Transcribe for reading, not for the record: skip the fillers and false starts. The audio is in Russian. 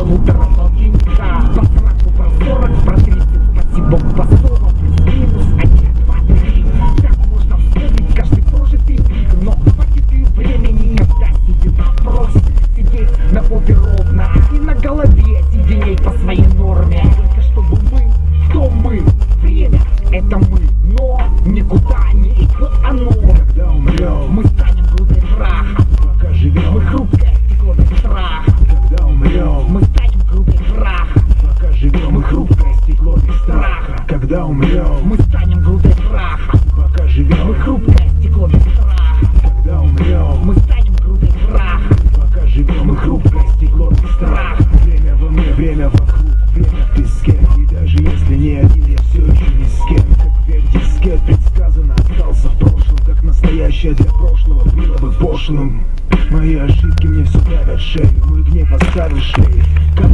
полутора полтинника. По сраку про 40, про 30, спасибо басово. Плюс-минус 1, 2, 3. Так можно вспомнить каждый прожитый миг. Но хватит ли времени иногда сидит вопрос. Сидеть на попе ровно и на голове сиденей по своей норме. Только чтобы мы, кто мы? Время — это мы, но никуда не оно. Когда умрем, Мы станем грудой праха. пока живем. Мы хрупкое стекло без страха. Когда умрем, Мы станем грудой праха. пока живем. Мы хрупкое стекло без страха. Когда умрем, Мы станем грудой праха. пока живем. Мы хрупкое стекло без страха. Когда умрем, Мы станем грудой праха. пока живем. Мы хрупкое стекло без страха. Время во мне, время вокруг, время в песке. И даже если не один, я все еще ни с кем. Как век дискет предсказано, остался в прошлом. Как настоящее для прошлого было бы пошлым. Мои ошибки мне все давят шею. Мой гнев оставил шею. Как